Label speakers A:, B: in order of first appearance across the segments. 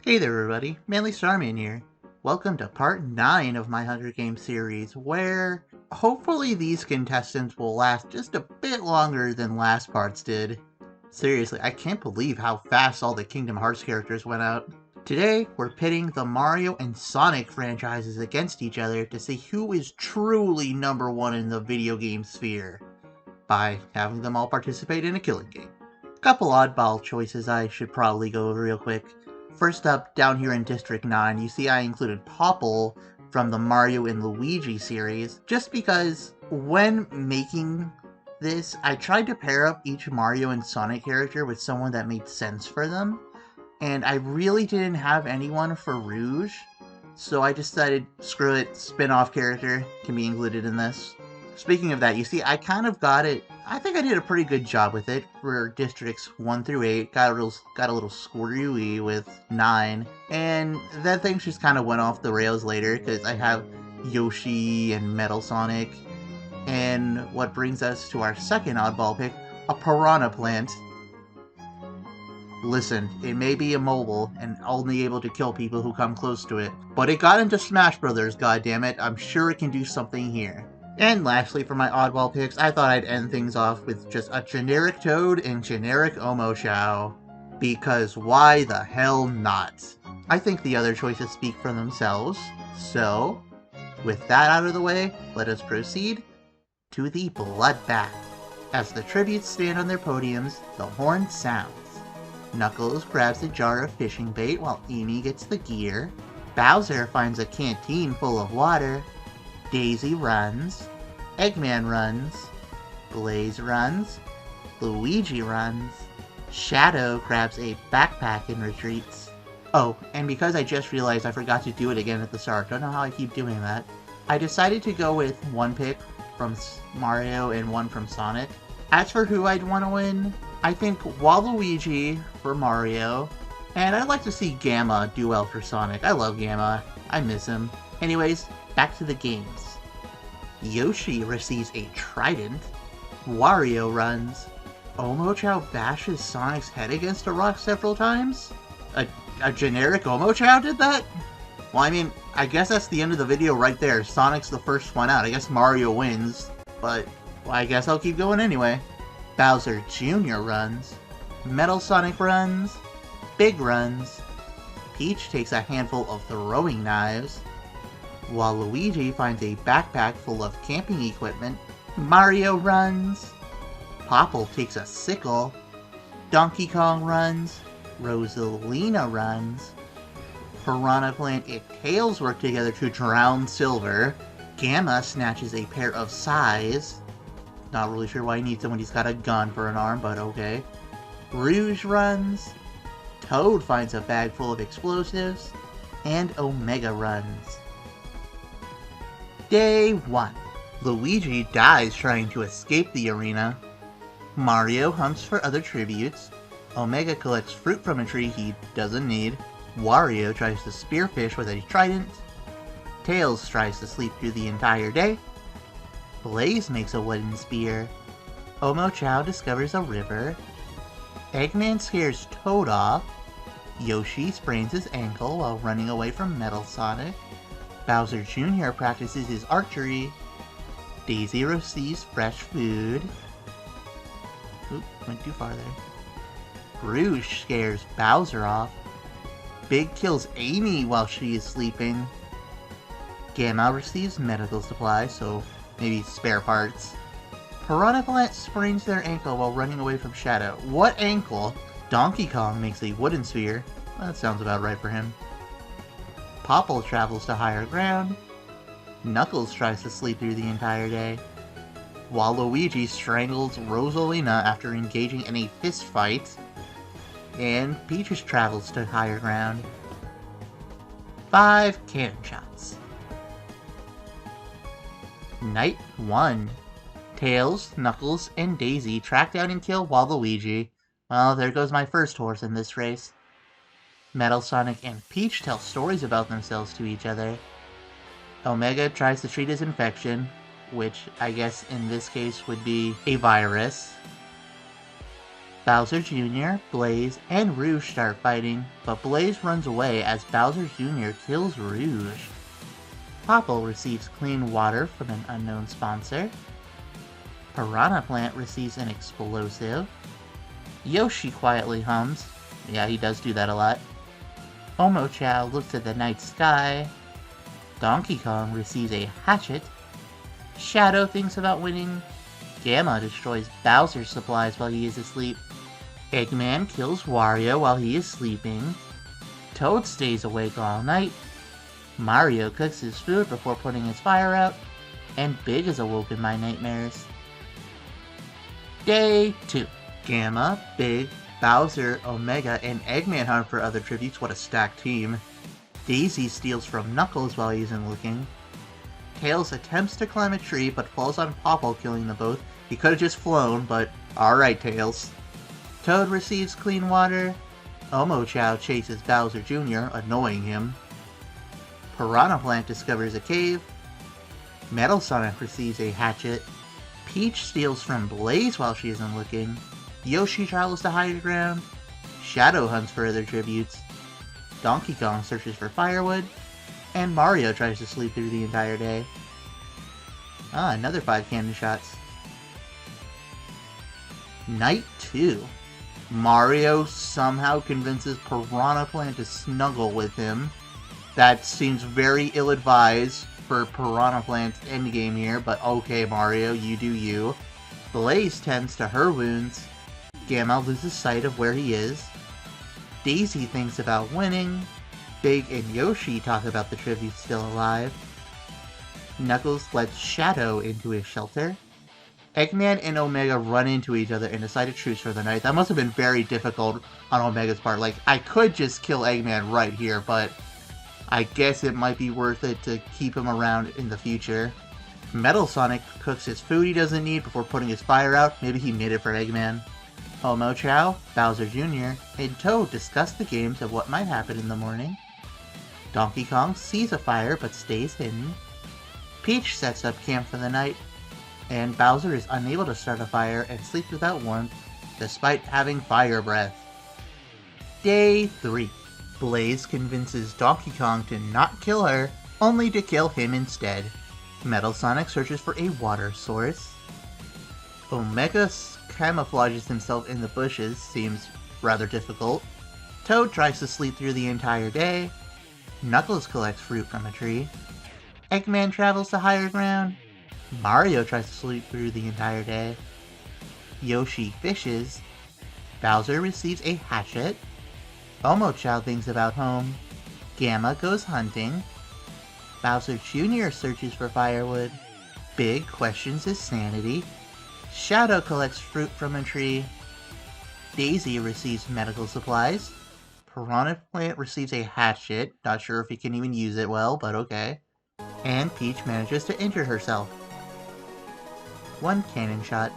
A: Hey there everybody, Manly Starman here. Welcome to part 9 of my Hunger Games series, where hopefully these contestants will last just a bit longer than last parts did. Seriously, I can't believe how fast all the Kingdom Hearts characters went out. Today, we're pitting the Mario and Sonic franchises against each other to see who is truly number one in the video game sphere, by having them all participate in a killing game. Couple oddball choices I should probably go over real quick. First up, down here in District 9, you see I included Popple from the Mario and Luigi series, just because when making this, I tried to pair up each Mario and Sonic character with someone that made sense for them, and I really didn't have anyone for Rouge, so I decided, screw it, spin-off character can be included in this. Speaking of that, you see, I kind of got it. I think I did a pretty good job with it for districts 1 through 8. Got a little squirrely with 9, and then things just kind of went off the rails later because I have Yoshi and Metal Sonic. And what brings us to our second oddball pick, a piranha plant. Listen, it may be immobile and only able to kill people who come close to it, but it got into Smash Brothers, goddammit. I'm sure it can do something here. And lastly, for my oddball picks, I thought I'd end things off with just a generic Toad and generic Omochao. Because why the hell not? I think the other choices speak for themselves, so with that out of the way, let us proceed to the bloodbath. As the tributes stand on their podiums, the horn sounds. Knuckles grabs a jar of fishing bait while Amy gets the gear. Bowser finds a canteen full of water. Daisy runs, Eggman runs, Blaze runs, Luigi runs, Shadow grabs a backpack and retreats. Oh, and because I just realized I forgot to do it again at the start, don't know how I keep doing that, I decided to go with one pick from Mario and one from Sonic. As for who I'd want to win, I think Waluigi for Mario, and I'd like to see Gamma do well for Sonic. I love Gamma, I miss him. Anyways, back to the games. Yoshi receives a trident. Wario runs. Omochao bashes Sonic's head against a rock several times? A generic Omochao did that? Well, I mean, I guess that's the end of the video right there. Sonic's the first one out. I guess Mario wins, but well, I guess I'll keep going anyway. Bowser Jr. runs. Metal Sonic runs. Big runs. Peach takes a handful of throwing knives. While Luigi finds a backpack full of camping equipment, Mario runs. Popple takes a sickle. Donkey Kong runs. Rosalina runs. Piranha Plant and Tails work together to drown Silver. Gamma snatches a pair of sais. Not really sure why he needs someone who's got a gun for an arm, but okay. Rouge runs. Toad finds a bag full of explosives. And Omega runs. Day 1. Luigi dies trying to escape the arena. Mario hunts for other tributes. Omega collects fruit from a tree he doesn't need. Wario tries to spearfish with a trident. Tails tries to sleep through the entire day. Blaze makes a wooden spear. Omochao discovers a river. Eggman scares Toad off. Yoshi sprains his ankle while running away from Metal Sonic. Bowser Jr. practices his archery. Daisy receives fresh food. Oop, went too far there. Rouge scares Bowser off. Big kills Amy while she is sleeping. Gamma receives medical supplies, so maybe spare parts. Piranha Plant sprains their ankle while running away from Shadow. What ankle? Donkey Kong makes a wooden sphere. That sounds about right for him. Popple travels to higher ground. Knuckles tries to sleep through the entire day. Waluigi strangles Rosalina after engaging in a fist fight. And Peaches travels to higher ground. 5 cannon shots. Night 1. Tails, Knuckles, and Daisy track down and kill Waluigi. Well, there goes my first horse in this race. Metal Sonic and Peach tell stories about themselves to each other. Omega tries to treat his infection, which I guess in this case would be a virus. Bowser Jr., Blaze, and Rouge start fighting, but Blaze runs away as Bowser Jr. kills Rouge. Popple receives clean water from an unknown sponsor. Piranha Plant receives an explosive. Yoshi quietly hums. Yeah, he does do that a lot. Omochao looks at the night sky. Donkey Kong receives a hatchet. Shadow thinks about winning. Gamma destroys Bowser's supplies while he is asleep. Eggman kills Wario while he is sleeping. Toad stays awake all night. Mario cooks his food before putting his fire out. And Big is awoken by nightmares. Day 2. Gamma, Big, Bowser, Omega, and Eggman hunt for other tributes. What a stacked team. Daisy steals from Knuckles while he isn't looking. Tails attempts to climb a tree but falls on Popple, killing them both. He could have just flown, but alright, Tails. Toad receives clean water. Omochao chases Bowser Jr., annoying him. Piranha Plant discovers a cave. Metal Sonic receives a hatchet. Peach steals from Blaze while she isn't looking. Yoshi travels to higher ground. Shadow hunts for other tributes. Donkey Kong searches for firewood. And Mario tries to sleep through the entire day. Another 5 cannon shots. Night 2. Mario somehow convinces Piranha Plant to snuggle with him. That seems very ill-advised for Piranha Plant's endgame here, but okay, Mario, you do you. Blaze tends to her wounds. Gamma loses sight of where he is. Daisy thinks about winning. Big and Yoshi talk about the tribute still alive. Knuckles lets Shadow into his shelter. Eggman and Omega run into each other and decide to truce for the night. That must have been very difficult on Omega's part. Like, I could just kill Eggman right here, but I guess it might be worth it to keep him around in the future. Metal Sonic cooks his food he doesn't need before putting his fire out. Maybe he made it for Eggman. Omochao, Bowser Jr., and Toad discuss the games of what might happen in the morning. Donkey Kong sees a fire but stays hidden. Peach sets up camp for the night. And Bowser is unable to start a fire and sleeps without warmth, despite having fire breath. Day 3. Blaze convinces Donkey Kong to not kill her, only to kill him instead. Metal Sonic searches for a water source. Omega camouflages himself in the bushes, seems rather difficult. Toad tries to sleep through the entire day. Knuckles collects fruit from a tree. Eggman travels to higher ground. Mario tries to sleep through the entire day. Yoshi fishes. Bowser receives a hatchet. Omochao thinks about home. Gamma goes hunting. Bowser Jr. searches for firewood. Big questions his sanity. Shadow collects fruit from a tree. Daisy receives medical supplies. Piranha Plant receives a hatchet. Not sure if he can even use it well, but okay. And Peach manages to injure herself. 1 cannon shot.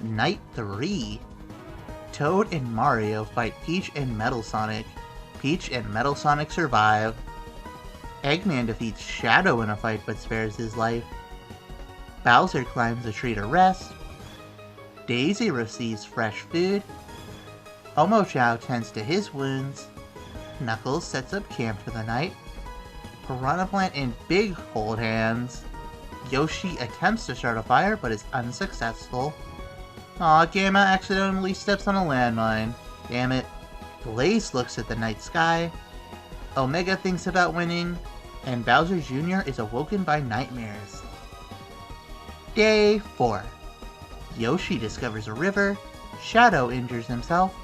A: Night 3. Toad and Mario fight Peach and Metal Sonic. Peach and Metal Sonic survive. Eggman defeats Shadow in a fight but spares his life. Bowser climbs a tree to rest. Daisy receives fresh food. Omochao tends to his wounds. Knuckles sets up camp for the night. Piranha Plant and Big hold hands. Yoshi attempts to start a fire but is unsuccessful. Aw, Gamma accidentally steps on a landmine. Damn it. Blaze looks at the night sky. Omega thinks about winning. And Bowser Jr. is awoken by nightmares. Day 4. Yoshi discovers a river. Shadow injures himself.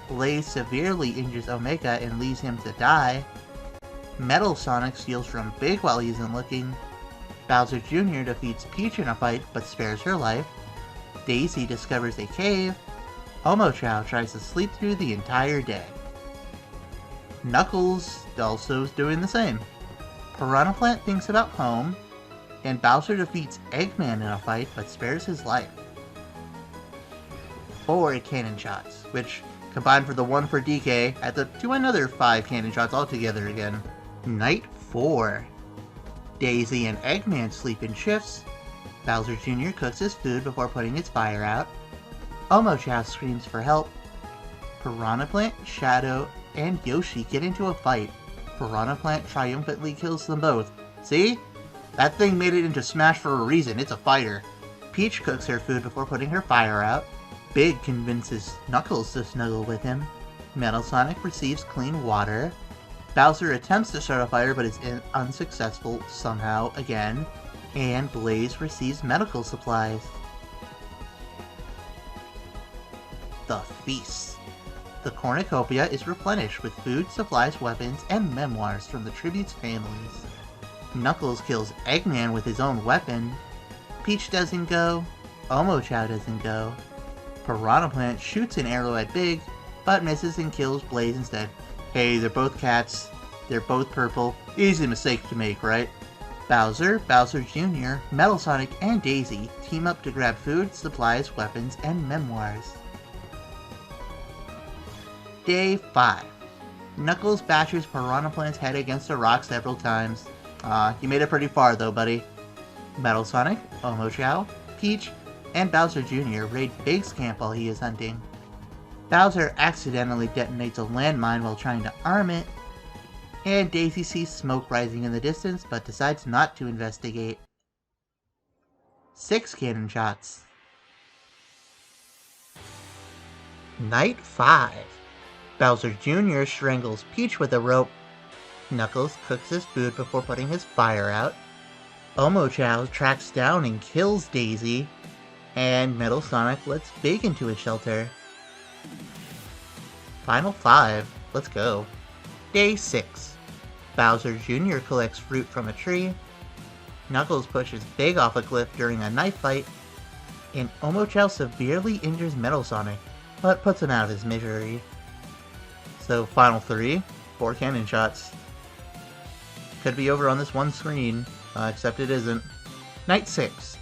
A: Blaze severely injures Omega and leaves him to die. Metal Sonic steals from Big while he isn't looking. Bowser Jr. defeats Peach in a fight but spares her life. Daisy discovers a cave. Omochao tries to sleep through the entire day. Knuckles also is doing the same. Piranha Plant thinks about home. And Bowser defeats Eggman in a fight but spares his life. 4 cannon shots, which combined for the 1 for DK adds up to another 5 cannon shots altogether again. Night 4. Daisy and Eggman sleep in shifts. Bowser Jr. cooks his food before putting his fire out. Omochao screams for help. Piranha Plant, Shadow, and Yoshi get into a fight. Piranha Plant triumphantly kills them both. See? That thing made it into Smash for a reason. It's a fighter. Peach cooks her food before putting her fire out. Big convinces Knuckles to snuggle with him. Metal Sonic receives clean water. Bowser attempts to start a fire but is unsuccessful somehow again. And Blaze receives medical supplies. The Feast. The cornucopia is replenished with food, supplies, weapons, and memoirs from the tribute's families. Knuckles kills Eggman with his own weapon. Peach doesn't go. Omochao doesn't go. Piranha Plant shoots an arrow at Big, but misses and kills Blaze instead. Hey, they're both cats. They're both purple. Easy mistake to make, right? Bowser, Bowser Jr., Metal Sonic, and Daisy team up to grab food, supplies, weapons, and memoirs. Day 5. Knuckles bashes Piranha Plant's head against a rock several times. You made it pretty far though, buddy. Metal Sonic, Omochao, Peach, and Bowser Jr. raid Big's camp while he is hunting. Bowser accidentally detonates a landmine while trying to arm it, and Daisy sees smoke rising in the distance but decides not to investigate. 6 cannon shots. Night 5. Bowser Jr. strangles Peach with a rope. Knuckles cooks his food before putting his fire out. Omochao tracks down and kills Daisy. And Metal Sonic lets Big into his shelter. Final 5. Let's go. Day 6. Bowser Jr. collects fruit from a tree. Knuckles pushes Big off a cliff during a knife fight. And Omochao severely injures Metal Sonic, but puts him out of his misery. So, final 3. 4 cannon shots. Could be over on this one screen, except it isn't. Night 6.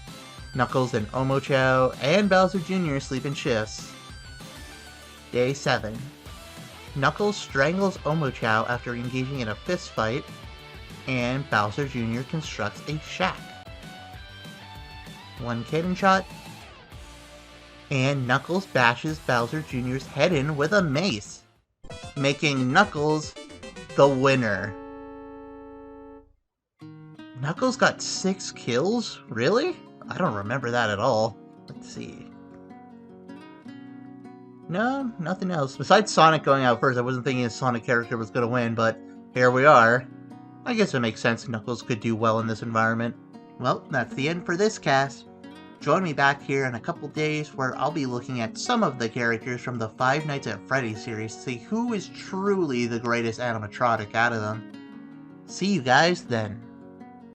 A: Knuckles and Omochao and Bowser Jr. sleep in shifts. Day 7. Knuckles strangles Omochao after engaging in a fist fight, and Bowser Jr. constructs a shack. 1 cannon shot, and Knuckles bashes Bowser Jr.'s head in with a mace, making Knuckles the winner. Knuckles got 6 kills? Really? I don't remember that at all. Let's see. No, nothing else. Besides Sonic going out first, I wasn't thinking a Sonic character was going to win, but here we are. I guess it makes sense Knuckles could do well in this environment. Well, that's the end for this cast. Join me back here in a couple days where I'll be looking at some of the characters from the Five Nights at Freddy's series to see who is truly the greatest animatronic out of them. See you guys then.